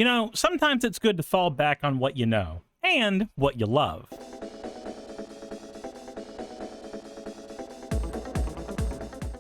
You know, sometimes it's good to fall back on what you know and what you love.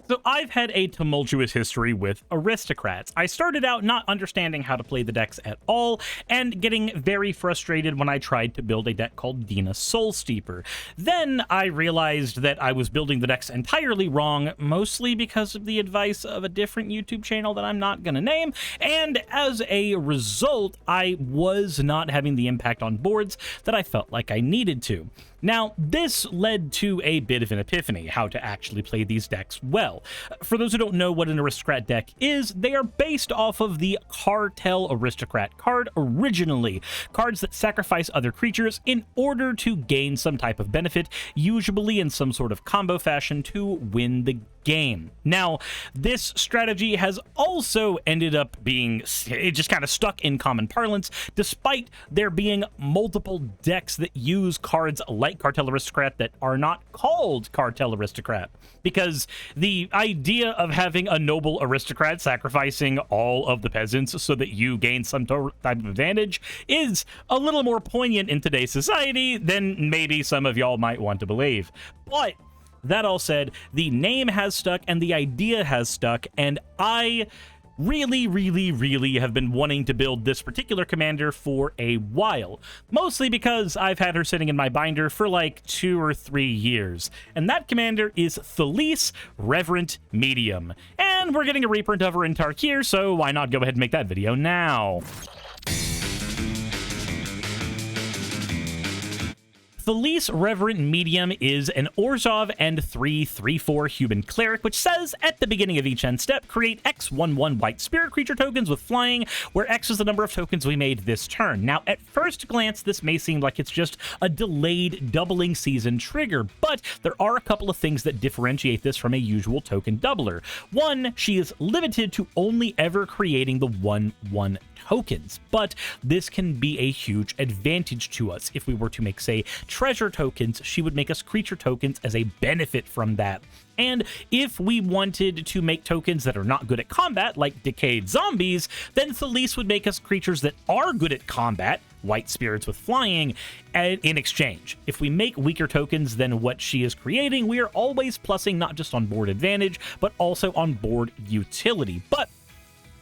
So I've had a tumultuous history with aristocrats. I started out not understanding how to play the decks at all, and getting very frustrated when I tried to build a deck called Dina Soulsteeper. Then I realized that I was building the decks entirely wrong, mostly because of the advice of a different YouTube channel that I'm not gonna name, and as a result, I was not having the impact on boards that I felt like I needed to. Now, this led to a bit of an epiphany, how to actually play these decks well. For those who don't know what an aristocrat deck is, they are based off of the Cartel Aristocrat card originally. Cards that sacrifice other creatures in order to gain some type of benefit, usually in some sort of combo fashion to win the game. Now, this strategy has also ended up being, it just kind of stuck in common parlance, despite there being multiple decks that use cards like Cartel Aristocrat that are not called Cartel Aristocrat. Because the idea of having a noble aristocrat sacrificing all of the peasants so that you gain some type of advantage is a little more poignant in today's society than maybe some of y'all might want to believe. But that all said, the name has stuck and the idea has stuck, and I really have been wanting to build this particular commander for a while, mostly because I've had her sitting in my binder for like 2 or 3 years, and that commander is Thalisse, Reverent Medium, and we're getting a reprint of her in Tarkir, so why not go ahead and make that video now. Thalisse Reverent Medium is an Orzhov and 3/3/4 human cleric, which says at the beginning of each end step, create X 1/1 white spirit creature tokens with flying, where X is the number of tokens we made this turn. Now, at first glance, this may seem like it's just a delayed doubling season trigger, but there are a couple of things that differentiate this from a usual token doubler. One, she is limited to only ever creating the 1/1 tokens, but this can be a huge advantage to us. If we were to make, say, treasure tokens, she would make us creature tokens as a benefit from that. And if we wanted to make tokens that are not good at combat, like decayed zombies, then Thalisse would make us creatures that are good at combat, white spirits with flying, in exchange. If we make weaker tokens than what she is creating, we are always plussing not just on board advantage, but also on board utility. But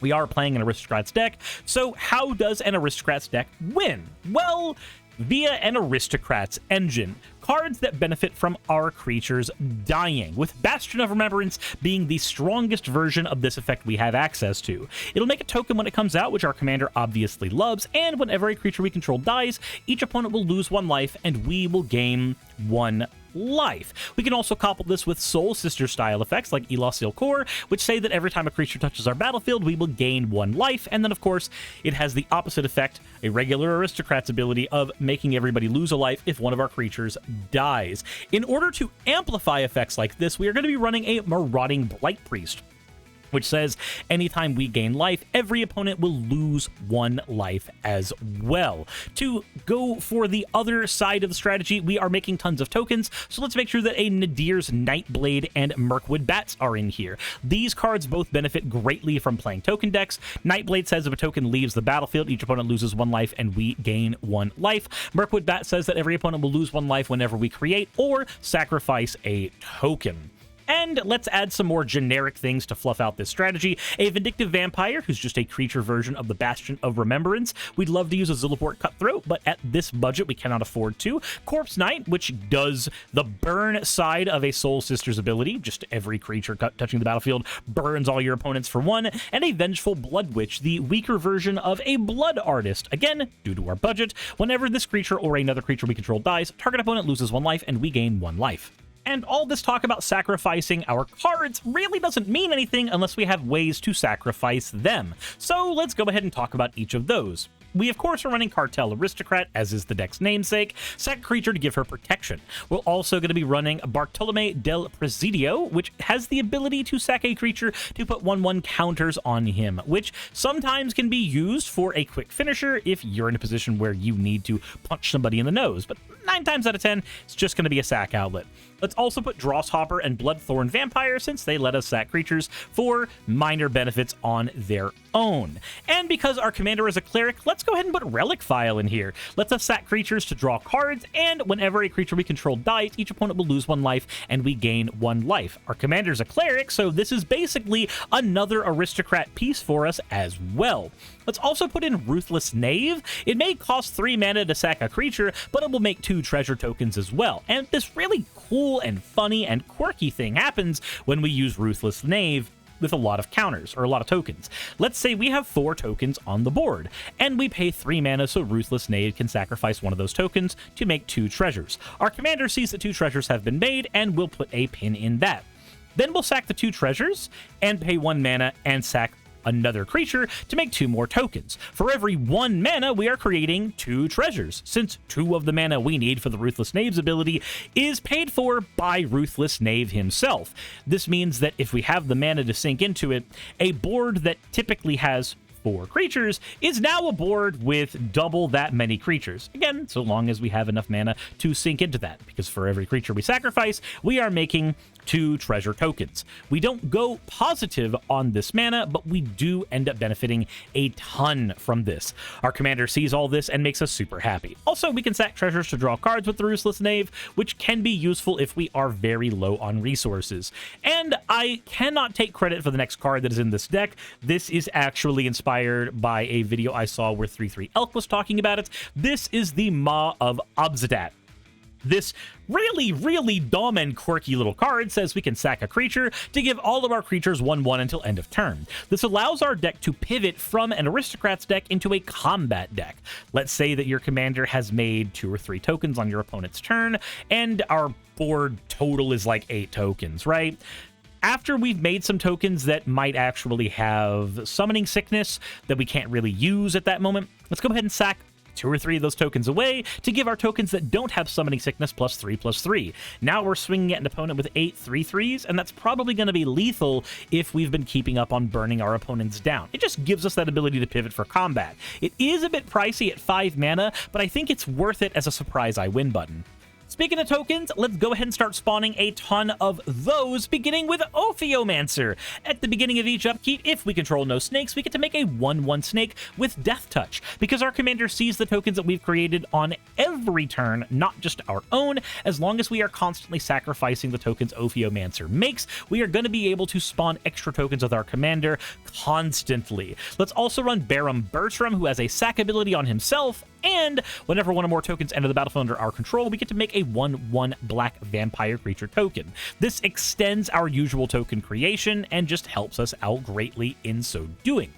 we are playing an Aristocrats deck, so how does an Aristocrats deck win? Well, via an Aristocrats engine. Cards that benefit from our creatures dying, with Bastion of Remembrance being the strongest version of this effect we have access to. It'll make a token when it comes out, which our commander obviously loves, and whenever a creature we control dies, each opponent will lose 1 life, and we will gain 1 life. We can also couple this with Soul Sister style effects like Elosil Core, which say that every time a creature touches our battlefield, we will gain 1 life, and then of course it has the opposite effect, a regular Aristocrat's ability of making everybody lose a life if one of our creatures dies. In order to amplify effects like this, we are going to be running a Marauding Blight Priest, which says anytime we gain life, every opponent will lose 1 life as well. To go for the other side of the strategy, we are making tons of tokens, so let's make sure that a Nadir's Nightblade and Mirkwood Bats are in here. These cards both benefit greatly from playing token decks. Nightblade says if a token leaves the battlefield, each opponent loses 1 life and we gain 1 life. Mirkwood Bat says that every opponent will lose 1 life whenever we create or sacrifice a token. And let's add some more generic things to fluff out this strategy. A Vindictive Vampire, who's just a creature version of the Bastion of Remembrance. We'd love to use a Zulaport Cutthroat, but at this budget, we cannot afford to. Corpse Knight, which does the burn side of a Soul Sister's ability. Just every creature touching the battlefield burns all your opponents for 1. And a Vengeful Blood Witch, the weaker version of a Blood Artist. Again, due to our budget, whenever this creature or another creature we control dies, target opponent loses 1 life and we gain 1 life. And all this talk about sacrificing our cards really doesn't mean anything unless we have ways to sacrifice them. So let's go ahead and talk about each of those. We, of course, are running Cartel Aristocrat, as is the deck's namesake. Sack a creature to give her protection. We're also going to be running Bartolome del Presidio, which has the ability to sack a creature to put 1/1 counters on him, which sometimes can be used for a quick finisher if you're in a position where you need to punch somebody in the nose. But 9 times out of 10, it's just going to be a sack outlet. Let's also put Drawshopper and Bloodthorn Vampire since they let us sack creatures for minor benefits on their own. And because our commander is a cleric, let's go ahead and put Relic File in here. Lets us sack creatures to draw cards, and whenever a creature we control dies, each opponent will lose 1 life and we gain 1 life. Our commander's a cleric, so this is basically another aristocrat piece for us as well. Let's also put in Ruthless Knave. It may cost 3 mana to sack a creature, but it will make 2 treasure tokens as well. And this really cool and funny and quirky thing happens when we use Ruthless Knave with a lot of counters, or a lot of tokens. Let's say we have 4 tokens on the board, and we pay 3 mana so Ruthless Knave can sacrifice one of those tokens to make 2 treasures. Our commander sees that 2 treasures have been made, and we'll put a pin in that. Then we'll sack the 2 treasures, and pay 1 mana, and sack another creature to make 2 more tokens. For every 1 mana, we are creating 2 treasures, since 2 of the mana we need for the Ruthless Knave's ability is paid for by Ruthless Knave himself. This means that if we have the mana to sink into it, a board that typically has 4 creatures is now a board with double that many creatures. Again, so long as we have enough mana to sink into that, because for every creature we sacrifice, we are making 2 treasure tokens. We don't go positive on this mana, but we do end up benefiting a ton from this. Our commander sees all this and makes us super happy. Also, we can sack treasures to draw cards with the Ruthless Knave, which can be useful if we are very low on resources. And I cannot take credit for the next card that is in this deck. This is actually inspired by a video I saw where 3/3 Elk was talking about it. This is the Maw of Obsidat. This really dumb and quirky little card says we can sack a creature to give all of our creatures 1/1 until end of turn. This allows our deck to pivot from an Aristocrats deck into a combat deck. Let's say that your commander has made 2 or 3 tokens on your opponent's turn, and our board total is like 8 tokens, right? After we've made some tokens that might actually have summoning sickness that we can't really use at that moment, let's go ahead and sack 2 or 3 of those tokens away to give our tokens that don't have summoning sickness +3/+3. Now we're swinging at an opponent with 8 3/3s, and that's probably going to be lethal if we've been keeping up on burning our opponents down. It just gives us that ability to pivot for combat. It is a bit pricey at 5 mana, but I think it's worth it as a surprise I win button. Speaking of tokens, let's go ahead and start spawning a ton of those, beginning with Ophiomancer. At the beginning of each upkeep, if we control no snakes, we get to make a 1/1 snake with Death Touch. Because our commander sees the tokens that we've created on every turn, not just our own, as long as we are constantly sacrificing the tokens Ophiomancer makes, we are going to be able to spawn extra tokens with our commander constantly. Let's also run Barum Bertram, who has a sack ability on himself, and whenever 1 or more tokens enter the battlefield under our control, we get to make a 1/1 black vampire creature token. This extends our usual token creation and just helps us out greatly in so doing.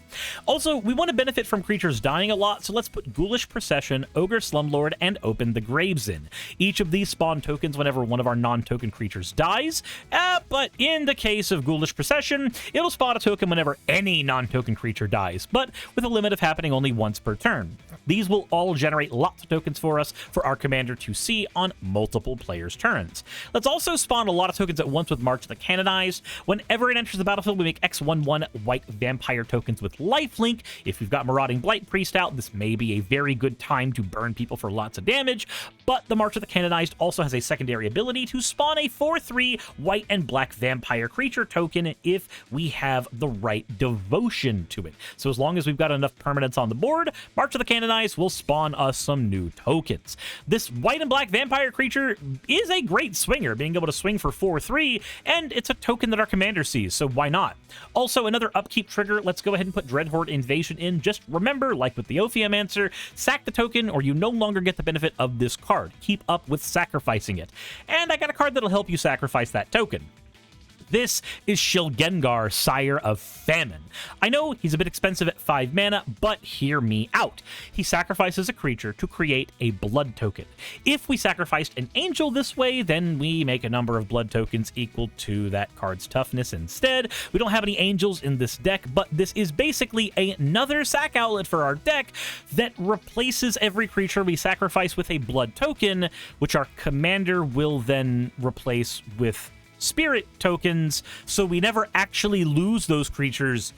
Also, we want to benefit from creatures dying a lot, so let's put Ghoulish Procession, Ogre Slumlord, and Open the Graves in. Each of these spawn tokens whenever one of our non-token creatures dies, but in the case of Ghoulish Procession, it'll spawn a token whenever any non-token creature dies, but with a limit of happening only once per turn. These will all generate lots of tokens for us for our commander to see on multiple players' turns. Let's also spawn a lot of tokens at once with March of the Canonized. Whenever it enters the battlefield, we make X1/1 white vampire tokens with lifelink. If we've got Marauding Blight Priest out, this may be a very good time to burn people for lots of damage, but the March of the Canonized also has a secondary ability to spawn a 4/3 white and black vampire creature token if we have the right devotion to it. So as long as we've got enough permanents on the board, March of the Canonized will spawn us some new tokens. This white and black vampire creature is a great swinger, being able to swing for 4/3, and it's a token that our commander sees, so why not? Also, another upkeep trigger, let's go ahead and put Dreadhorde Invasion in. Just remember, like with the Ophiomancer, sack the token or you no longer get the benefit of this card. Keep up with sacrificing it. And I got a card that'll help you sacrifice that token. This is Shilgengar, Sire of Famine. I know he's a bit expensive at 5 mana, but hear me out. He sacrifices a creature to create a blood token. If we sacrificed an angel this way, then we make a number of blood tokens equal to that card's toughness instead. We don't have any angels in this deck, but this is basically another sack outlet for our deck that replaces every creature we sacrifice with a blood token, which our commander will then replace with spirit tokens, so we never actually lose those creatures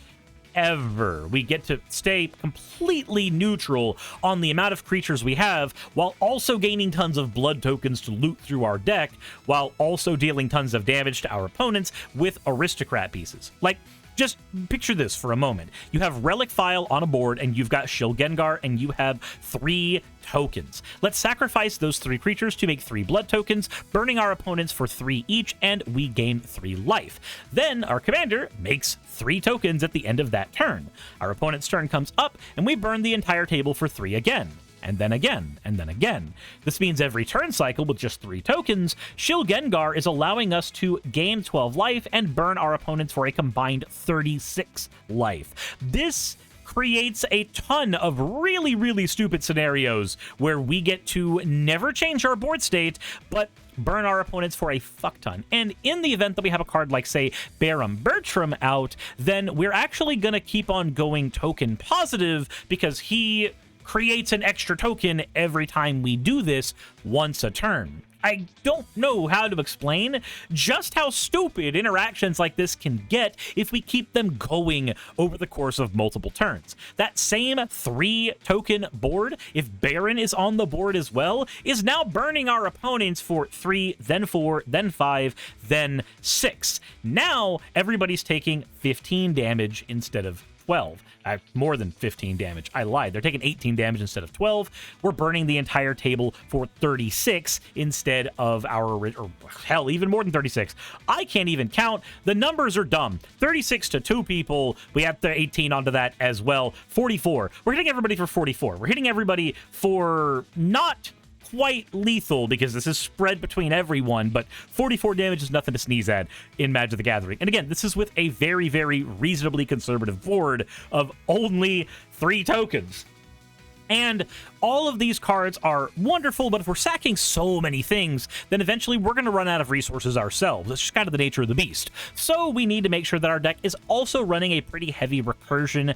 ever. We get to stay completely neutral on the amount of creatures we have, while also gaining tons of blood tokens to loot through our deck, while also dealing tons of damage to our opponents with aristocrat pieces. Like, just picture this for a moment. You have Relic File on a board, and you've got Shill Gengar, and you have 3 tokens. Let's sacrifice those 3 creatures to make 3 blood tokens, burning our opponents for 3 each, and we gain 3 life. Then our commander makes 3 tokens at the end of that turn. Our opponent's turn comes up, and we burn the entire table for 3 again. And then again, and then again. This means every turn cycle with just 3 tokens, Shill Gengar is allowing us to gain 12 life and burn our opponents for a combined 36 life. This creates a ton of really, really stupid scenarios where we get to never change our board state, but burn our opponents for a fuck ton. And in the event that we have a card like, say, Barum Bertram out, then we're actually going to keep on going token positive because he creates an extra token every time we do this once a turn. I don't know how to explain just how stupid interactions like this can get if we keep them going over the course of multiple turns. That same 3-token board, if Baron is on the board as well, is now burning our opponents for 3, then 4, then 5, then 6. Now everybody's taking 15 damage instead of 12. More than 15 damage. I lied. They're taking 18 damage instead of 12. We're burning the entire table for 36 instead of our, or hell, even more than 36. I can't even count. The numbers are dumb. 36 to 2 people. We have the 18 onto that as well. 44. We're hitting everybody for 44. We're hitting everybody for not quite lethal because this is spread between everyone, but 44 damage is nothing to sneeze at in Magic the Gathering. And again, this is with a very, very reasonably conservative board of only 3 tokens. And all of these cards are wonderful, but if we're sacking so many things, then eventually we're going to run out of resources ourselves. It's just kind of the nature of the beast. So we need to make sure that our deck is also running a pretty heavy recursion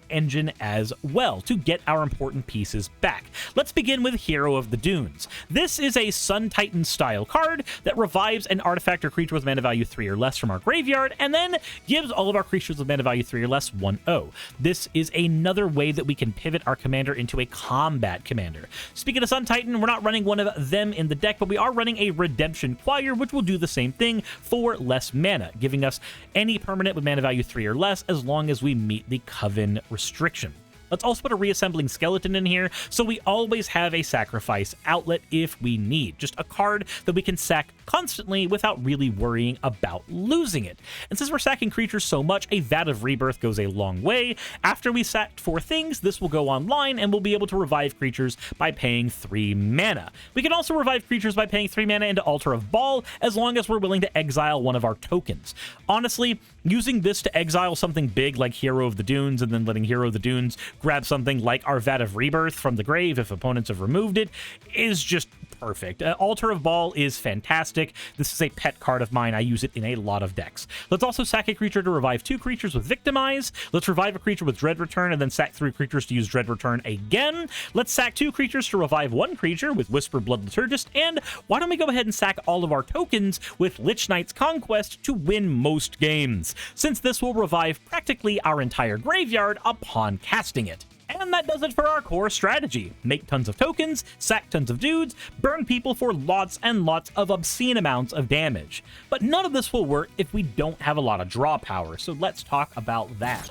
engine as well to get our important pieces back. Let's begin with Hero of the Dunes. This is a Sun Titan style card that revives an artifact or creature with mana value 3 or less from our graveyard, and then gives all of our creatures with mana value 3 or less 1/0. This is another way that we can pivot our commander into a combat commander. Speaking of Sun Titan, we're not running one of them in the deck, but we are running a Redemption Choir, which will do the same thing for less mana, giving us any permanent with mana value 3 or less as long as we meet the Coven restriction. Let's also put a Reassembling Skeleton in here, so we always have a sacrifice outlet if we need. Just a card that we can sack constantly without really worrying about losing it. And since we're sacking creatures so much, a Vat of Rebirth goes a long way. After we sacked 4 things, this will go online, and we'll be able to revive creatures by paying 3 mana. We can also revive creatures by paying 3 mana into Altar of Baal, as long as we're willing to exile one of our tokens. Honestly, using this to exile something big like Hero of the Dunes, and then letting Hero of the Dunes grab something like our Vat of Rebirth from the grave if opponents have removed it, is just perfect. Altar of Baal is fantastic. This is a pet card of mine. I use it in a lot of decks. Let's also sack a creature to revive 2 creatures with Victimize. Let's revive a creature with Dread Return and then sack 3 creatures to use Dread Return again. Let's sack 2 creatures to revive 1 creature with Whisper Blood Liturgist. And why don't we go ahead and sack all of our tokens with Lich Knight's Conquest to win most games, since this will revive practically our entire graveyard upon casting it. And that does it for our core strategy. Make tons of tokens, sack tons of dudes, burn people for lots and lots of obscene amounts of damage. But none of this will work if we don't have a lot of draw power, so let's talk about that.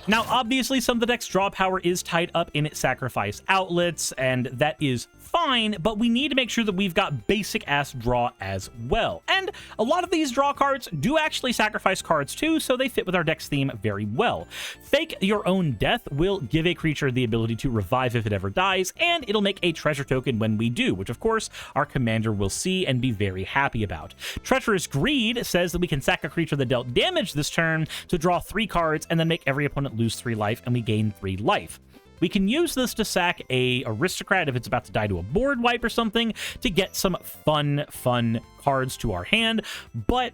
Now, obviously, some of the deck's draw power is tied up in its sacrifice outlets, and that is fine, but we need to make sure that we've got basic-ass draw as well. And a lot of these draw cards do actually sacrifice cards too, so they fit with our deck's theme very well. Fake Your Own Death will give a creature the ability to revive if it ever dies, and it'll make a treasure token when we do, which of course our commander will see and be very happy about. Treacherous Greed says that we can sack a creature that dealt damage this turn to draw 3 cards and then make every opponent lose 3 life, and we gain 3 life. We can use this to sack a Aristocrat if it's about to die to a board wipe or something to get some fun cards to our hand, but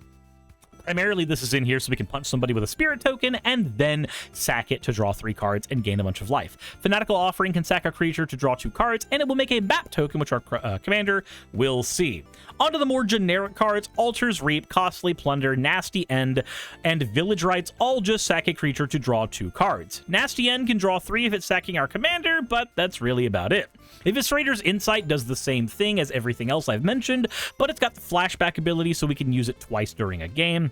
Primarily, this is in here so we can punch somebody with a spirit token and then sack it to draw 3 cards and gain a bunch of life. Fanatical Offering can sack a creature to draw 2 cards, and it will make a map token, which our commander will see. Onto the more generic cards, Altar's Reap, Costly Plunder, Nasty End, and Village Rites all just sack a creature to draw 2 cards. Nasty End can draw 3 if it's sacking our commander, but that's really about it. Eviscerator's Insight does the same thing as everything else I've mentioned, but it's got the flashback ability so we can use it twice during a game.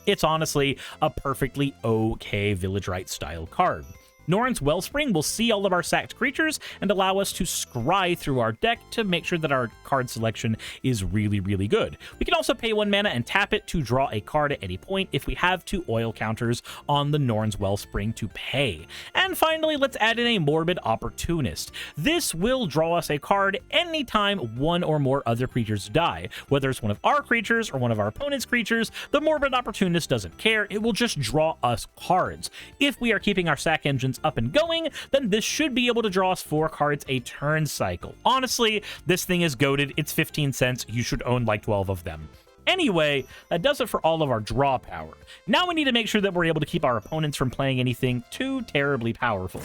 It's honestly a perfectly okay Village Rites style card. Norn's Wellspring will see all of our sacked creatures and allow us to scry through our deck to make sure that our card selection is really, really good. We can also pay 1 mana and tap it to draw a card at any point if we have 2 oil counters on the Norn's Wellspring to pay. And finally, let's add in a Morbid Opportunist. This will draw us a card anytime 1 or more other creatures die. Whether it's one of our creatures or one of our opponent's creatures, the Morbid Opportunist doesn't care. It will just draw us cards. If we are keeping our sack engines up and going, then this should be able to draw us 4 cards a turn cycle. Honestly, this thing is goated. It's 15 cents. You should own like 12 of them. Anyway, that does it for all of our draw power. Now we need to make sure that we're able to keep our opponents from playing anything too terribly powerful.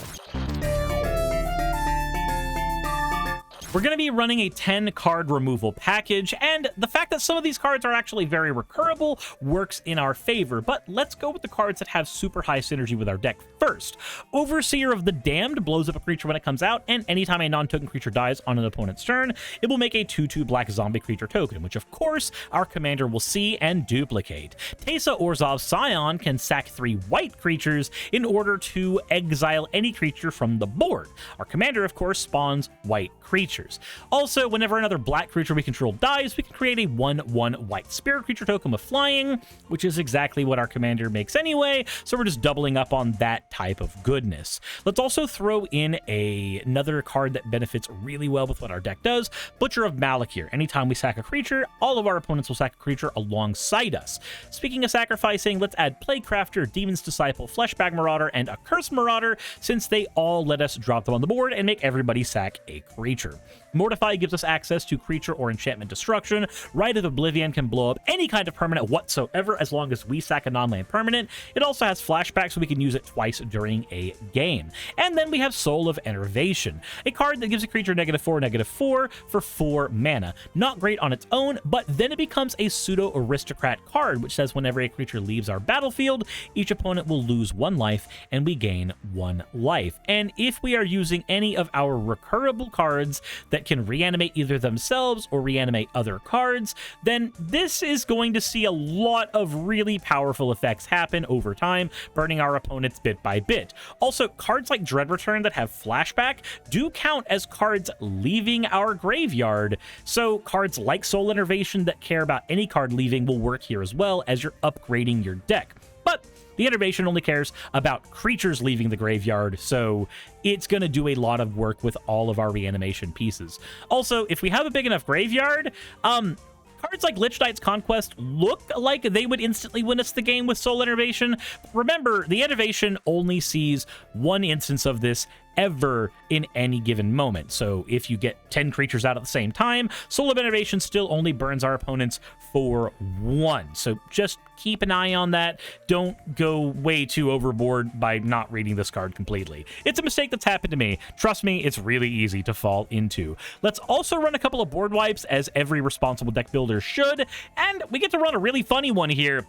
We're going to be running a 10 card removal package, and the fact that some of these cards are actually very recurable works in our favor, but let's go with the cards that have super high synergy with our deck first. Overseer of the Damned blows up a creature when it comes out, and anytime a non-token creature dies on an opponent's turn, it will make a 2/2 black zombie creature token, which of course our commander will see and duplicate. Teysa Orzhov's Scion can sack 3 white creatures in order to exile any creature from the board. Our commander, of course, spawns white creatures. Also, whenever another black creature we control dies, we can create a 1/1 white spirit creature token with flying, which is exactly what our commander makes anyway, so we're just doubling up on that type of goodness. Let's also throw in another card that benefits really well with what our deck does, Butcher of Malakir. Anytime we sack a creature, all of our opponents will sack a creature alongside us. Speaking of sacrificing, let's add Plaguecrafter, Demon's Disciple, Fleshbag Marauder, and Accursed Marauder, since they all let us drop them on the board and make everybody sack a creature. Mortify gives us access to creature or enchantment destruction. Rite of Oblivion can blow up any kind of permanent whatsoever as long as we sack a non-land permanent. It also has flashback, so we can use it twice during a game. And then we have Soul of Enervation, a card that gives a creature -4/-4 for 4 mana. Not great on its own, but then it becomes a pseudo aristocrat card, which says whenever a creature leaves our battlefield, each opponent will lose 1 life and we gain 1 life. And if we are using any of our recurable cards that can reanimate either themselves or reanimate other cards, then this is going to see a lot of really powerful effects happen over time, burning our opponents bit by bit. Also, cards like Dread Return that have flashback do count as cards leaving our graveyard, so cards like Soul Enervation that care about any card leaving will work here as well as you're upgrading your deck. But the Enervation only cares about creatures leaving the graveyard, so it's going to do a lot of work with all of our reanimation pieces. Also, if we have a big enough graveyard, cards like Lich Knight's Conquest look like they would instantly win us the game with Soul Enervation. Remember, the Enervation only sees 1 instance of this ever in any given moment. So if you get 10 creatures out at the same time, Soul of Enervation still only burns our opponents for 1. So just keep an eye on that. Don't go way too overboard by not reading this card completely. It's a mistake that's happened to me. Trust me, it's really easy to fall into. Let's also run a couple of board wipes, as every responsible deck builder should, and we get to run a really funny one here.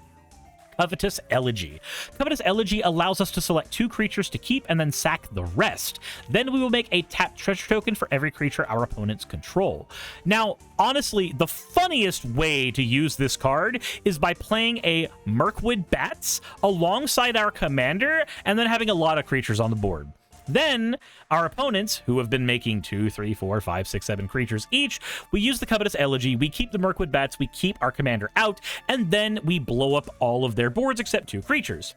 Covetous Elegy. Covetous Elegy allows us to select 2 creatures to keep and then sack the rest. Then we will make a tapped treasure token for every creature our opponents control. Now, honestly, the funniest way to use this card is by playing a Mirkwood Bats alongside our commander and then having a lot of creatures on the board. Then our opponents, who have been making 2, 3, 4, 5, 6, 7 creatures each, we use the Covetous Elegy, we keep the Mirkwood Bats, we keep our commander out, and then we blow up all of their boards except 2 creatures.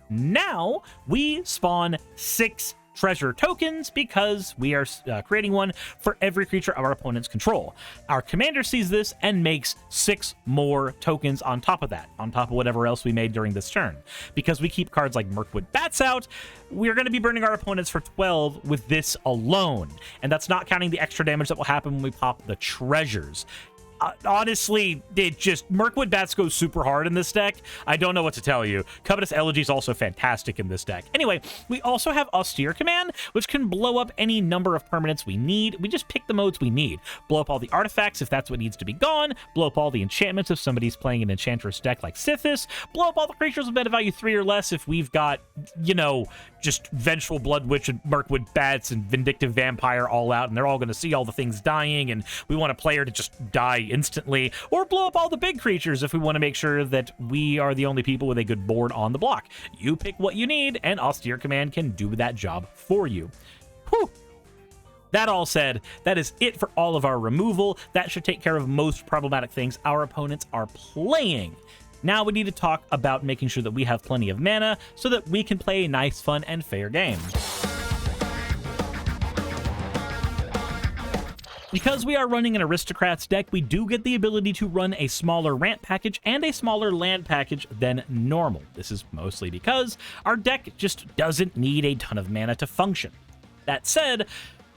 Now we spawn 6 treasure tokens because we are creating one for every creature our opponents control. Our commander sees this and makes 6 more tokens on top of that, on top of whatever else we made during this turn. Because we keep cards like Mirkwood Bats out, we're going to be burning our opponents for 12 with this alone. And that's not counting the extra damage that will happen when we pop the treasures. honestly, it just Mirkwood Bats goes super hard in this deck. I don't know what to tell you. Covetous Elegy is also fantastic in this deck. Anyway, we also have Austere Command, which can blow up any number of permanents we need. We just pick the modes we need. Blow up all the artifacts if that's what needs to be gone. Blow up all the enchantments if somebody's playing an Enchantress deck like Sithis. Blow up all the creatures with meta value 3 or less if we've got, you know, just Vengeful Blood Witch and Mirkwood Bats and Vindictive Vampire all out, and they're all going to see all the things dying, and we want a player to just die instantly. Or blow up all the big creatures if we want to make sure that we are the only people with a good board on the block. You pick what you need, and Austere Command can do that job for you. Whew. That all said, that is it for all of our removal. That should take care of most problematic things our opponents are playing. Now we need to talk about making sure that we have plenty of mana so that we can play a nice, fun, and fair game. Because we are running an Aristocrats deck, we do get the ability to run a smaller ramp package and a smaller land package than normal. This is mostly because our deck just doesn't need a ton of mana to function. That said,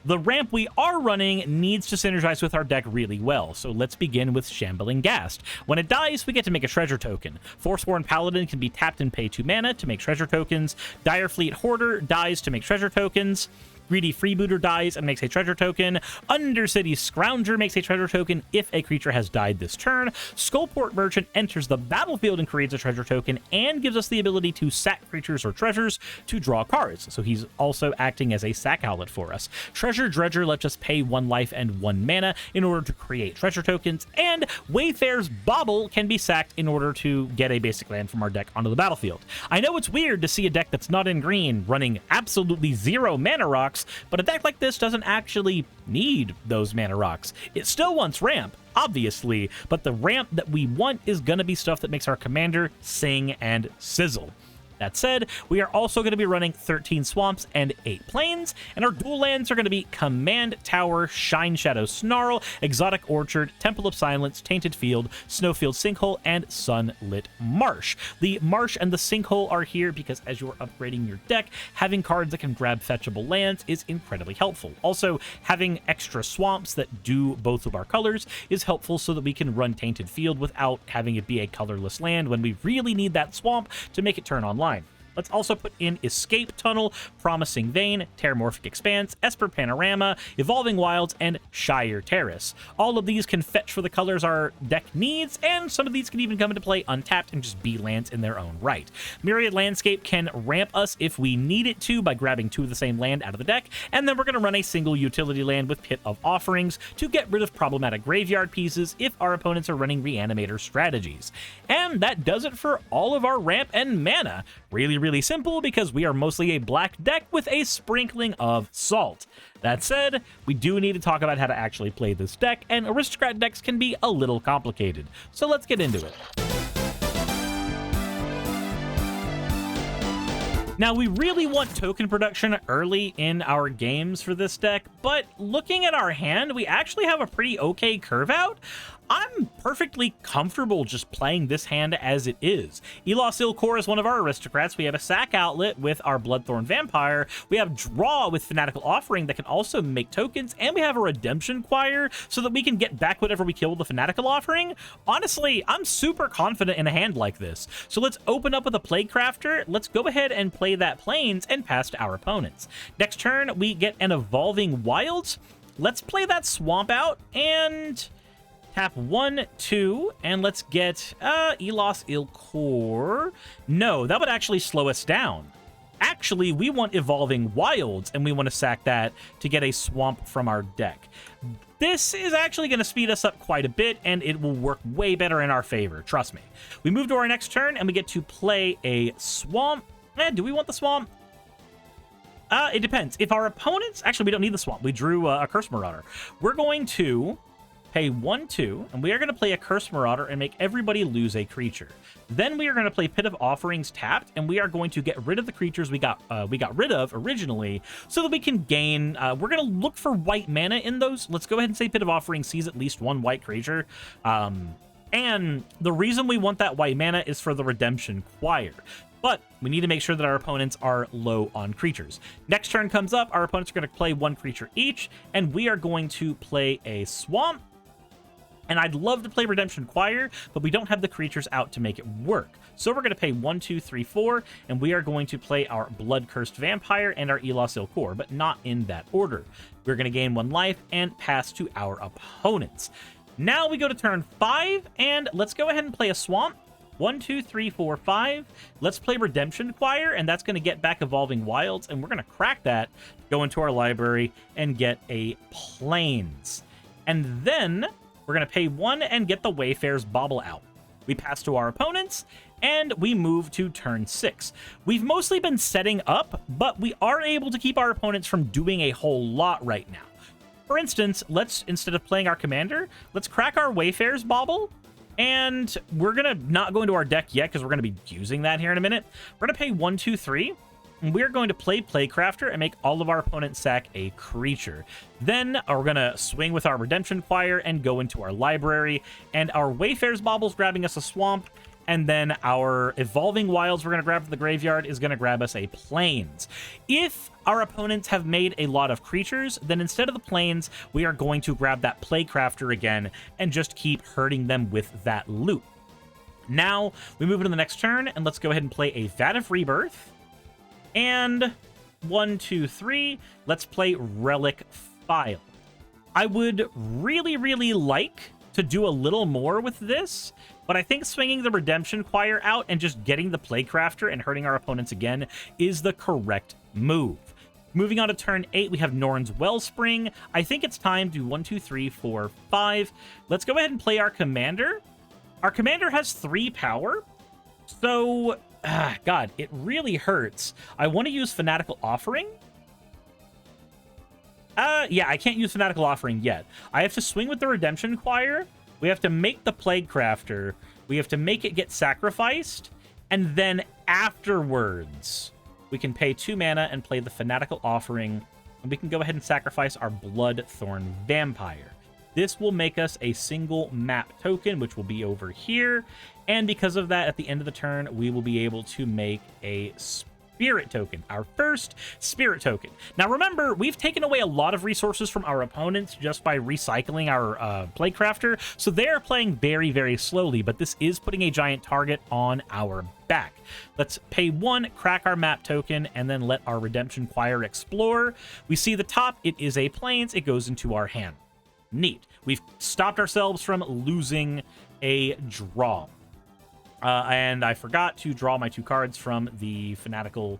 the ramp we are running needs to synergize with our deck really well, so let's begin with Shambling Ghast. When it dies, we get to make a treasure token. Forsworn Paladin can be tapped and pay 2 mana to make treasure tokens. Direfleet Hoarder dies to make treasure tokens. Greedy Freebooter dies and makes a treasure token. Undercity Scrounger makes a treasure token if a creature has died this turn. Skullport Merchant enters the battlefield and creates a treasure token and gives us the ability to sack creatures or treasures to draw cards. So he's also acting as a sack outlet for us. Treasure Dredger lets us pay 1 life and 1 mana in order to create treasure tokens. And Wayfarer's Bauble can be sacked in order to get a basic land from our deck onto the battlefield. I know it's weird to see a deck that's not in green running absolutely 0 mana rocks, but a deck like this doesn't actually need those mana rocks. It still wants ramp, obviously, but the ramp that we want is going to be stuff that makes our commander sing and sizzle. That said, we are also going to be running 13 swamps and 8 plains, and our dual lands are going to be Command Tower, Shine Shadow Snarl, Exotic Orchard, Temple of Silence, Tainted Field, Snowfield Sinkhole, and Sunlit Marsh. The Marsh and the Sinkhole are here because as you're upgrading your deck, having cards that can grab fetchable lands is incredibly helpful. Also, having extra swamps that do both of our colors is helpful so that we can run Tainted Field without having it be a colorless land when we really need that swamp to make it turn online. Let's also put in Escape Tunnel, Promising Vein, Terramorphic Expanse, Esper Panorama, Evolving Wilds, and Shire Terrace. All of these can fetch for the colors our deck needs, and some of these can even come into play untapped and just be lands in their own right. Myriad Landscape can ramp us if we need it to by grabbing 2 of the same land out of the deck, and then we're going to run a single utility land with Pit of Offerings to get rid of problematic graveyard pieces if our opponents are running Reanimator strategies. And that does it for all of our ramp and mana. Really simple because we are mostly a black deck with a sprinkling of salt. That said, we do need to talk about how to actually play this deck, and Aristocrat decks can be a little complicated. So let's get into it. Now, we really want token production early in our games for this deck, but looking at our hand, we actually have a pretty okay curve out. I'm perfectly comfortable just playing this hand as it is. Elos Ilkor is one of our Aristocrats. We have a sack outlet with our Bloodthorn Vampire. We have draw with Fanatical Offering that can also make tokens, and we have a Redemption Choir so that we can get back whatever we kill with the Fanatical Offering. Honestly, I'm super confident in a hand like this. So let's open up with a Plaguecrafter. Let's go ahead and play that Plains and pass to our opponents. Next turn, we get an Evolving Wilds. Let's play that Swamp out and tap 1, 2, and let's get Elos Ilkor. No, that would actually slow us down. Actually, we want Evolving Wilds, and we want to sack that to get a swamp from our deck. This is actually going to speed us up quite a bit, and it will work way better in our favor. Trust me. We move to our next turn, and we get to play a swamp. Do we want the swamp? It depends. If our opponents... Actually, we don't need the swamp. We drew a Curse Marauder. We're going to pay 1, 2, and we are going to play a Curse Marauder and make everybody lose a creature. Then we are going to play Pit of Offerings tapped, and we are going to get rid of the creatures we got rid of originally so that we can gain... we're going to look for white mana in those. Let's go ahead and say Pit of Offerings sees at least 1 white creature. And the reason we want that white mana is for the Redemption Choir. But we need to make sure that our opponents are low on creatures. Next turn comes up, our opponents are going to play 1 creature each, and we are going to play a Swamp. And I'd love to play Redemption Choir, but we don't have the creatures out to make it work. So we're going to pay 1, 2, 3, 4, and we are going to play our Blood-Cursed Vampire and our Elos Ilkor, but not in that order. We're going to gain 1 life and pass to our opponents. Now we go to turn 5, and let's go ahead and play a Swamp. 1, 2, 3, 4, 5. Let's play Redemption Choir, and that's going to get back Evolving Wilds, and we're going to crack that, go into our library, and get a Plains. And then we're going to pay 1 and get the Wayfarer's Bauble out. We pass to our opponents, and we move to turn 6. We've mostly been setting up, but we are able to keep our opponents from doing a whole lot right now. For instance, let's, instead of playing our commander, let's crack our Wayfarer's Bauble, and we're going to not go into our deck yet because we're going to be using that here in a minute. We're going to pay 1, 2, 3. And we're going to play Playcrafter and make all of our opponents sack a creature. Then we're going to swing with our Redemption Choir and go into our library. And our Wayfarer's Bauble's grabbing us a Swamp. And then our Evolving Wilds we're going to grab from the graveyard is going to grab us a Plains. If our opponents have made a lot of creatures, then instead of the Plains, we are going to grab that Playcrafter again and just keep hurting them with that loot. Now, we move into the next turn, and let's go ahead and play a Vat of Rebirth. And 1, 2, 3, let's play Relic File. I would really, really like to do a little more with this, but I think swinging the Redemption Choir out and just getting the Playcrafter and hurting our opponents again is the correct move. Moving on to turn 8, we have Norn's Wellspring. I think it's time to 1, 2, 3, 4, 5. Let's go ahead and play our commander. Our commander has 3 power, so God, it really hurts. I want to use Fanatical Offering. Yeah, I can't use Fanatical Offering yet. I have to swing with the Redemption Choir. We have to make the Playcrafter. We have to make it get sacrificed. And then afterwards, we can pay 2 mana and play the Fanatical Offering. And we can go ahead and sacrifice our Bloodthorn Vampire. This will make us a single map token, which will be over here. And because of that, at the end of the turn, we will be able to make a Spirit token, our first Spirit token. Now remember, we've taken away a lot of resources from our opponents just by recycling our Playcrafter, so they're playing very, very slowly, but this is putting a giant target on our back. Let's pay 1, crack our map token, and then let our Redemption Choir explore. We see the top, it is a Plains, it goes into our hand. Neat. We've stopped ourselves from losing a draw. And I forgot to draw my 2 cards from the Fanatical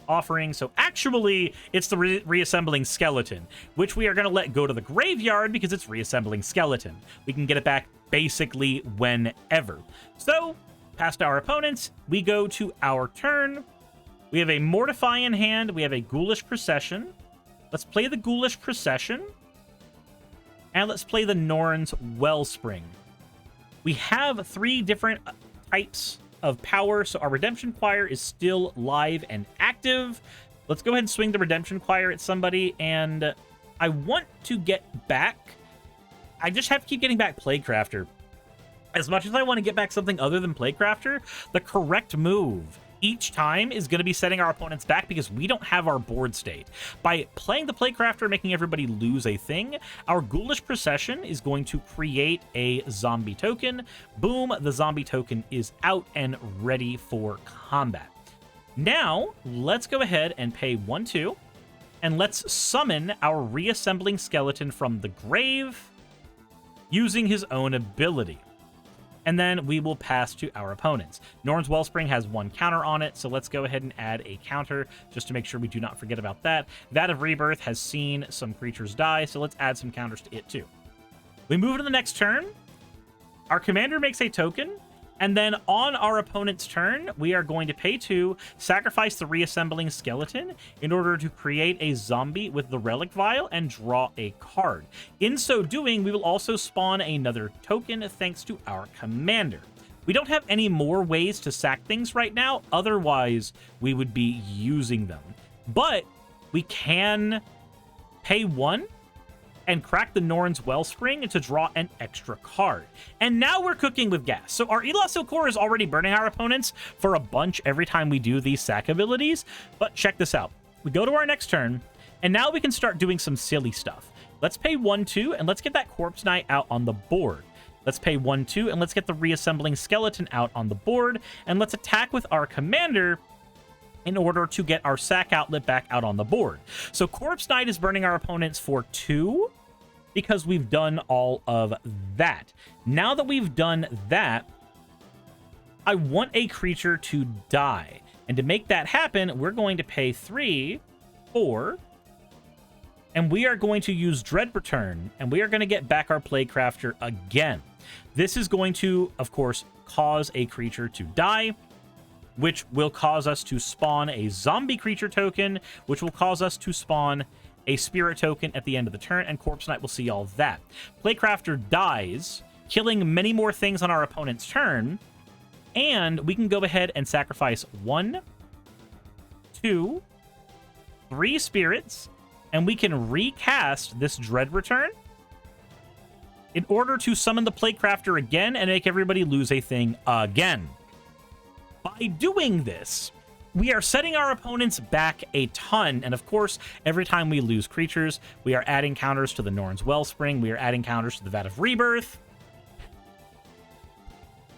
Offering. So actually, it's the Reassembling Skeleton, which we are going to let go to the graveyard because it's Reassembling Skeleton. We can get it back basically whenever. So, past our opponents, we go to our turn. We have a Mortify in hand. We have a Ghoulish Procession. Let's play the Ghoulish Procession. And let's play the Norn's Wellspring. We have 3 different types of power, so our Redemption Choir is still live and active. Let's go ahead and swing the Redemption Choir at somebody, and I want to get back... I just have to keep getting back Playcrafter. As much as I want to get back something other than Playcrafter, the correct move each time is going to be setting our opponents back because we don't have our board state. By playing the Playcrafter and making everybody lose a thing, our Ghoulish Procession is going to create a zombie token. Boom, the zombie token is out and ready for combat. Now, let's go ahead and pay 1, 2, and let's summon our Reassembling Skeleton from the grave using his own ability. And then we will pass to our opponents. Norn's Wellspring has 1 counter on it, so let's go ahead and add a counter just to make sure we do not forget about that. Vat of Rebirth has seen some creatures die, so let's add some counters to it too. We move to the next turn. Our commander makes a token, and then on our opponent's turn, we are going to pay 2, sacrifice the Reassembling Skeleton in order to create a zombie with the Relic Vial and draw a card. In so doing, we will also spawn another token thanks to our commander. We don't have any more ways to sack things right now, otherwise we would be using them. But we can pay 1 and crack the Norn's Wellspring to draw an extra card. And now we're cooking with gas. So our Elos Ilkor is already burning our opponents for a bunch every time we do these sack abilities, but check this out. We go to our next turn, and now we can start doing some silly stuff. Let's pay 1, 2, and let's get that Corpse Knight out on the board. Let's pay 1/2, and let's get the reassembling skeleton out on the board, and let's attack with our commander in order to get our sack outlet back out on the board. So Corpse Knight is burning our opponents for 2 because we've done all of that. Now that we've done that, I want a creature to die. And to make that happen, we're going to pay 3, 4, and we are going to use Dread Return, and we are going to get back our Plaguecrafter again. This is going to, of course, cause a creature to die, which will cause us to spawn a zombie creature token, which will cause us to spawn a spirit token at the end of the turn, and Corpse Knight will see all that. Plaguecrafter dies, killing many more things on our opponent's turn, and we can go ahead and sacrifice 1, 2, 3 spirits, and we can recast this Dread Return in order to summon the Plaguecrafter again and make everybody lose a thing again. By doing this, we are setting our opponents back a ton, and of course, every time we lose creatures, we are adding counters to the Norn's Wellspring, we are adding counters to the Vat of Rebirth.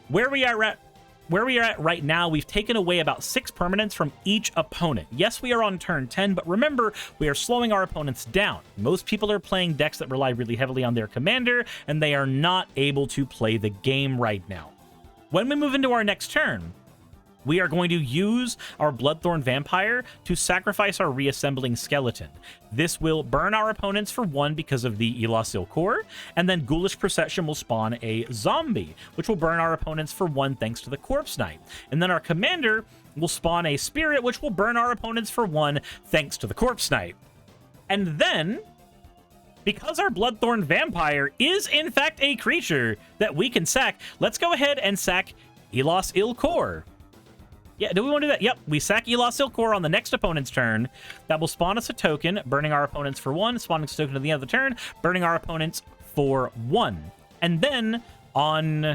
Where we are at right now, we've taken away about 6 permanents from each opponent. Yes, we are on turn 10, but remember, we are slowing our opponents down. Most people are playing decks that rely really heavily on their commander, and they are not able to play the game right now. When we move into our next turn, we are going to use our Bloodthorn Vampire to sacrifice our Reassembling Skeleton. This will burn our opponents for 1 because of the Elosil Core, and then Ghoulish Procession will spawn a Zombie, which will burn our opponents for 1 thanks to the Corpse Knight. And then our Commander will spawn a Spirit, which will burn our opponents for 1 thanks to the Corpse Knight. And then, because our Bloodthorn Vampire is in fact a creature that we can sack, let's go ahead and sack Elosil Core. Yeah, do we want to do that? Yep, we sack Elosil Core on the next opponent's turn. That will spawn us a token, burning our opponents for 1, spawning us a token at the end of the turn, burning our opponents for 1. And then on,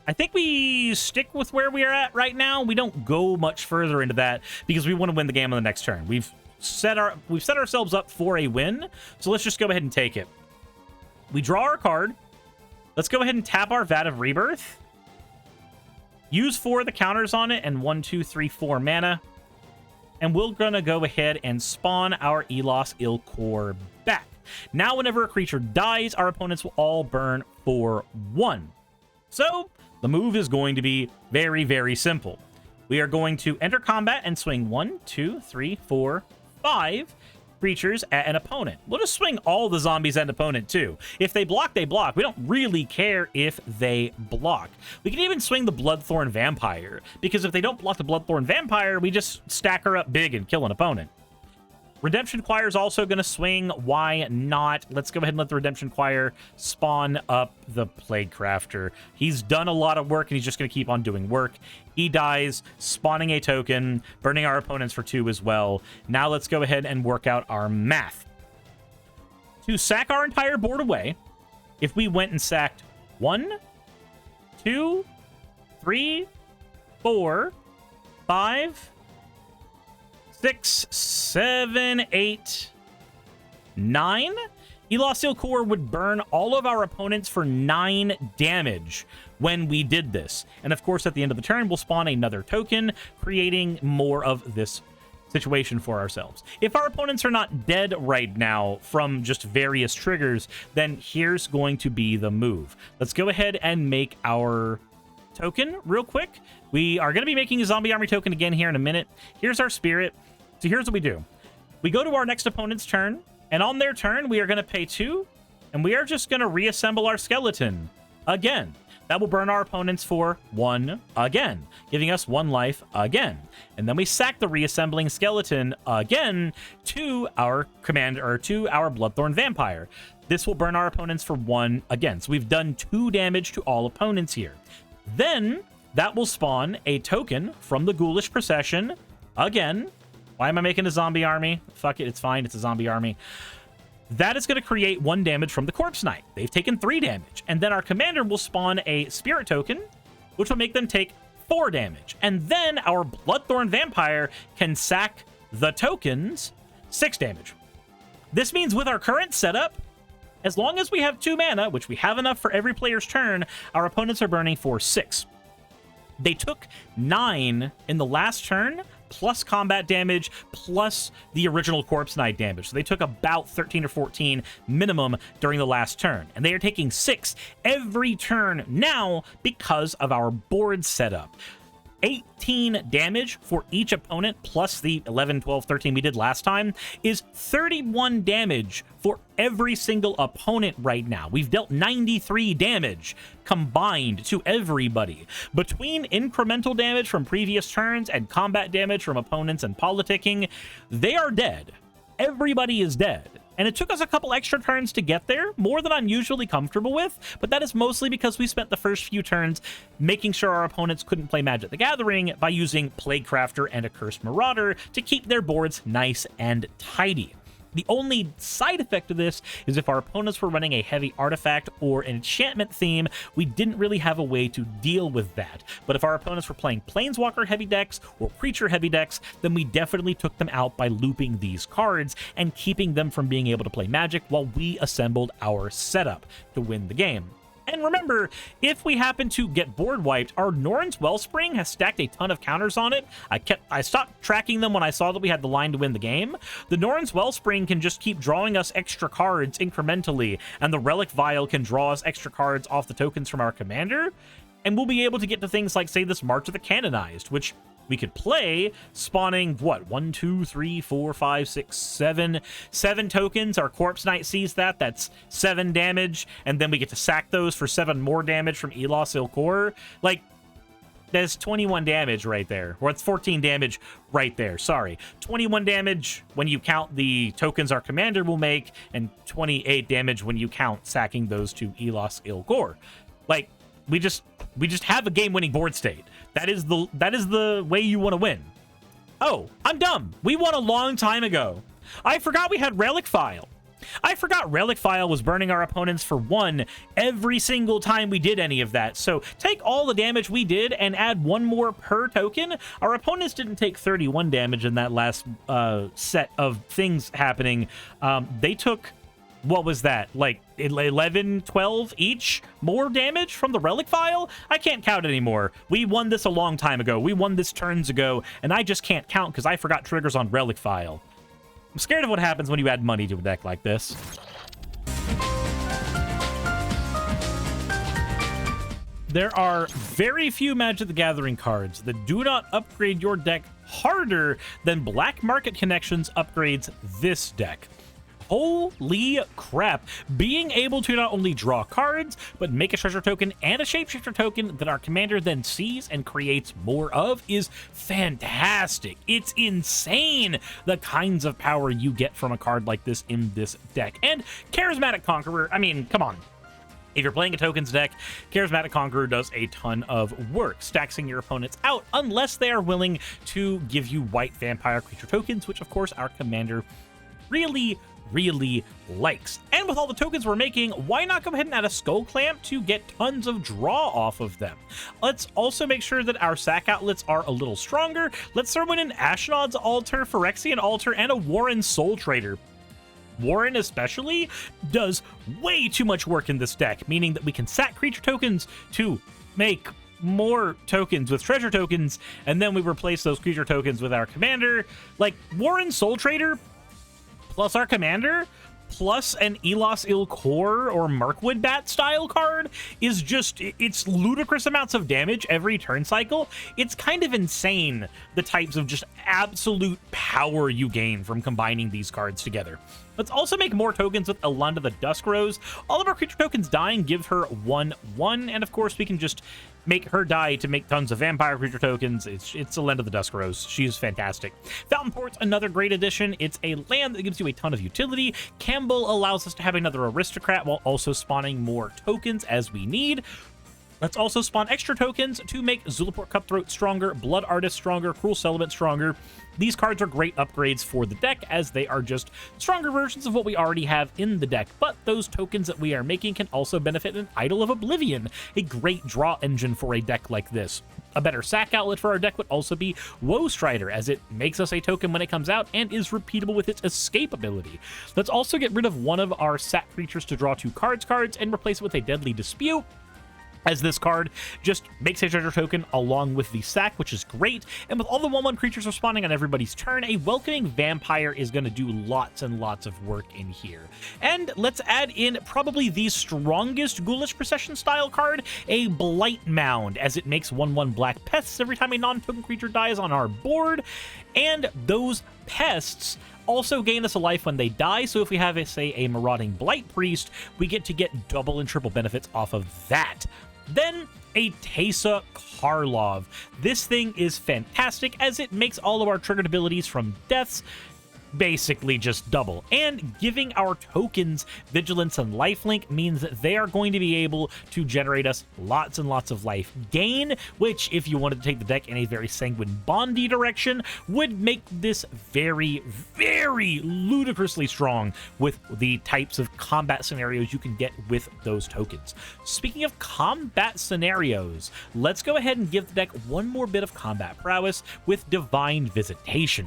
I think we stick with where we are at right now. We don't go much further into that because we want to win the game on the next turn. We've set ourselves up for a win, so let's just go ahead and take it. We draw our card. Let's go ahead and tap our Vat of Rebirth. Use 4 of the counters on it and 1, 2, 3, 4 mana. And we're going to go ahead and spawn our Elosil Core back. Now, whenever a creature dies, our opponents will all burn for 1. So, the move is going to be very, very simple. We are going to enter combat and swing 1, 2, 3, 4, 5 creatures at an opponent. We'll just swing all the zombies at an opponent too. If they block, they block. We don't really care if they block. We can even swing the Bloodthorn Vampire, because if they don't block the Bloodthorn Vampire, we just stack her up big and kill an opponent. Redemption Choir is also going to swing. Why not? Let's go ahead and let the Redemption Choir spawn up the Plaguecrafter. He's done a lot of work, and he's just going to keep on doing work. He dies, spawning a token, burning our opponents for 2 as well. Now let's go ahead and work out our math. To sack our entire board away, if we went and sacked 1, 2, 3, 4, 5, 6, 7, 8, 9. Elosil Core would burn all of our opponents for 9 damage when we did this. And of course, at the end of the turn, we'll spawn another token, creating more of this situation for ourselves. If our opponents are not dead right now from just various triggers, then here's going to be the move. Let's go ahead and make our token real quick. We are going to be making a Zombie Army token again here in a minute. Here's our Spirit. So here's what we do. We go to our next opponent's turn, and on their turn, we are going to pay 2, and we are just going to reassemble our skeleton again. That will burn our opponents for 1 again, giving us 1 life again. And then we sack the reassembling skeleton again to our commander, or to our Bloodthorn Vampire. This will burn our opponents for 1 again. So we've done 2 damage to all opponents here. Then that will spawn a token from the Ghoulish Procession again. Why am I making a zombie army? Fuck it, it's fine. It's a zombie army. That is going to create 1 damage from the Corpse Knight. They've taken 3 damage. And then our commander will spawn a Spirit token, which will make them take 4 damage. And then our Bloodthorn Vampire can sack the tokens 6 damage. This means with our current setup, As long as we have 2 mana, which we have enough for every player's turn, our opponents are burning for 6. They took 9 in the last turn, plus combat damage, plus the original Corpse Knight damage. So they took about 13 or 14 minimum during the last turn. And they are taking 6 every turn now because of our board setup. 18 damage for each opponent, plus the 11, 12, 13 we did last time, is 31 damage for every single opponent right now. We've dealt 93 damage combined to everybody. Between incremental damage from previous turns and combat damage from opponents and politicking, they are dead. Everybody is dead. And it took us a couple extra turns to get there, more than I'm usually comfortable with, but that is mostly because we spent the first few turns making sure our opponents couldn't play Magic the Gathering by using Plaguecrafter and Accursed Marauder to keep their boards nice and tidy. The only side effect of this is if our opponents were running a heavy artifact or an enchantment theme, we didn't really have a way to deal with that. But if our opponents were playing Planeswalker heavy decks or Creature heavy decks, then we definitely took them out by looping these cards and keeping them from being able to play Magic while we assembled our setup to win the game. And remember, if we happen to get board wiped, our Norn's Wellspring has stacked a ton of counters on it. I stopped tracking them when I saw that we had the line to win the game. The Norn's Wellspring can just keep drawing us extra cards incrementally, and the Relic Vial can draw us extra cards off the tokens from our commander, and we'll be able to get to things like, say, this March of the Canonized, which we could play, spawning, what, 1, 2, 3, 4, 5, 6, 7 tokens. Our Corpse Knight sees that. That's 7 damage, and then we get to sack those for 7 more damage from Elos Ilkor. Like, there's 21 damage right there. Or it's 14 damage right there. Sorry. 21 damage when you count the tokens our commander will make, and 28 damage when you count sacking those to Elos Ilkor. Like, we just have a game-winning board state. That is the way you want to win. Oh, I'm dumb. We won a long time ago. I forgot we had Relic File. I forgot Relic File was burning our opponents for 1 every single time we did any of that. So take all the damage we did and add 1 more per token. Our opponents didn't take 31 damage in that last set of things happening. They took... what was that? Like 11, 12 each more damage from the Relic File? I can't count anymore. We won this a long time ago. We won this turns ago, and I just can't count because I forgot triggers on Relic File. I'm scared of what happens when you add money to a deck like this. There are very few Magic the Gathering cards that do not upgrade your deck harder than Black Market Connections upgrades this deck. Holy crap. Being able to not only draw cards, but make a treasure token and a shapeshifter token that our commander then sees and creates more of is fantastic. It's insane the kinds of power you get from a card like this in this deck. And Charismatic Conqueror, I mean, come on. If you're playing a tokens deck, Charismatic Conqueror does a ton of work, staxing your opponents out unless they are willing to give you white vampire creature tokens, which of course our commander really likes. And with all the tokens we're making, why not go ahead and add a Skull Clamp to get tons of draw off of them? Let's also make sure that our sack outlets are a little stronger. Let's throw in an Ashnod's Altar, Phyrexian Altar, and a Warren Soul Trader. Warren especially does way too much work in this deck, meaning that we can sack creature tokens to make more tokens with treasure tokens, and then we replace those creature tokens with our commander. Like, Warren Soul Trader plus our commander, plus an Elos Ilkor or Mirkwood Bat style card is just, it's ludicrous amounts of damage every turn cycle. It's kind of insane the types of just absolute power you gain from combining these cards together. Let's also make more tokens with Elunda the Dusk Rose. All of our creature tokens dying give her 1/1, and of course we can just make her die to make tons of vampire creature tokens. It's Elunda the Dusk Rose. She's fantastic. Fountain Port's another great addition. It's a land that gives you a ton of utility. Campbell allows us to have another aristocrat while also spawning more tokens as we need. Let's also spawn extra tokens to make Zulaport Cutthroat stronger, Blood Artist stronger, Cruel Celibate stronger. These cards are great upgrades for the deck, as they are just stronger versions of what we already have in the deck, but those tokens that we are making can also benefit an Idol of Oblivion, a great draw engine for a deck like this. A better sack outlet for our deck would also be Woe Strider, as it makes us a token when it comes out and is repeatable with its escape ability. Let's also get rid of one of our sack creatures to draw 2 cards and replace it with a Deadly Dispute, as this card just makes a treasure token along with the sack, which is great. And with all the 1/1 creatures responding on everybody's turn, a Welcoming Vampire is going to do lots and lots of work in here. And let's add in probably the strongest Ghoulish Procession style card, a Blight Mound, as it makes 1/1 black pests every time a non-token creature dies on our board. And those pests also gain us a life when they die, so if we have, say, a Marauding Blight Priest, we get to get double and triple benefits off of that. Then a Teysa Karlov. This thing is fantastic, as it makes all of our triggered abilities from deaths basically just double, and giving our tokens Vigilance and Lifelink means that they are going to be able to generate us lots and lots of life gain, which, if you wanted to take the deck in a very Sanguine Bondy direction, would make this very, very ludicrously strong with the types of combat scenarios you can get with those tokens. Speaking of combat scenarios, let's go ahead and give the deck one more bit of combat prowess with Divine Visitation.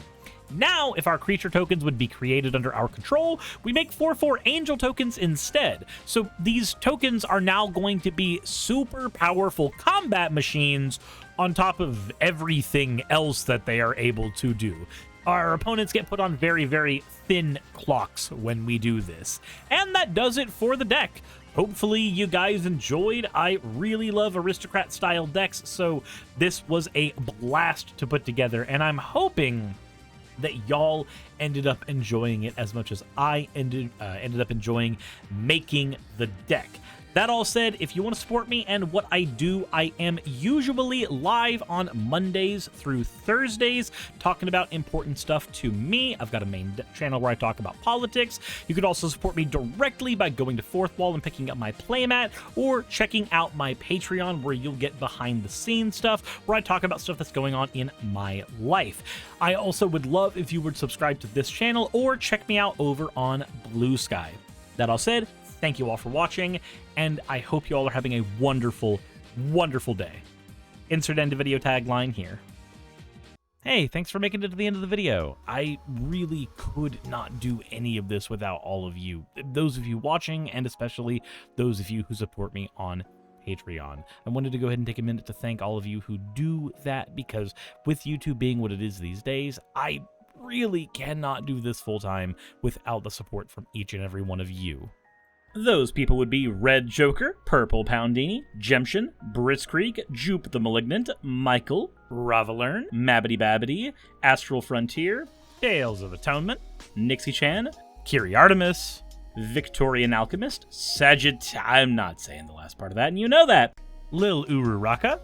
Now, if our creature tokens would be created under our control, we make 4/4 angel tokens instead. So these tokens are now going to be super powerful combat machines on top of everything else that they are able to do. Our opponents get put on very, very thin clocks when we do this. And that does it for the deck. Hopefully you guys enjoyed. I really love Aristocrat style decks, so this was a blast to put together, and I'm hoping that y'all ended up enjoying it as much as I ended up enjoying making the deck. That all said, if you want to support me and what I do, I am usually live on Mondays through Thursdays talking about important stuff to me. I've got a main channel where I talk about politics. You could also support me directly by going to Fourth Wall and picking up my playmat, or checking out my Patreon, where you'll get behind the scenes stuff where I talk about stuff that's going on in my life. I also would love if you would subscribe to this channel or check me out over on Blue Sky. That all said, thank you all for watching, and I hope you all are having a wonderful, wonderful day. Insert end of video tagline here. Hey, thanks for making it to the end of the video. I really could not do any of this without all of you. Those of you watching, and especially those of you who support me on Patreon. I wanted to go ahead and take a minute to thank all of you who do that, because with YouTube being what it is these days, I really cannot do this full time without the support from each and every one of you. Those people would be Red Joker, Purple Poundini, Jemshin, Britzkrieg, Jupe the Malignant, Michael, Ravelern, Mabbity Babbity, Astral Frontier, Tales of Atonement, Nixie Chan, Kiri Artemis, Victorian Alchemist, I'm not saying the last part of that, and you know that, Lil Ururaka,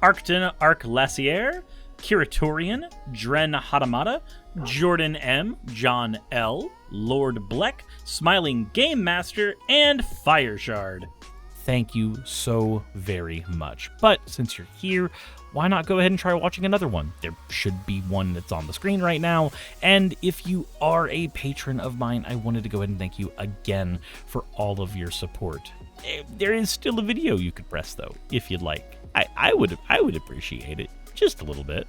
Arcton Arclacier, Kiratorian, Dren Hadamata, Jordan M, John L, Lord Bleck, Smiling Game Master, and Fire Shard. Thank you so very much. But since you're here, why not go ahead and try watching another one? There should be one that's on the screen right now. And if you are a patron of mine, I wanted to go ahead and thank you again for all of your support. There is still a video you could press, though, if you'd like. I would appreciate it just a little bit.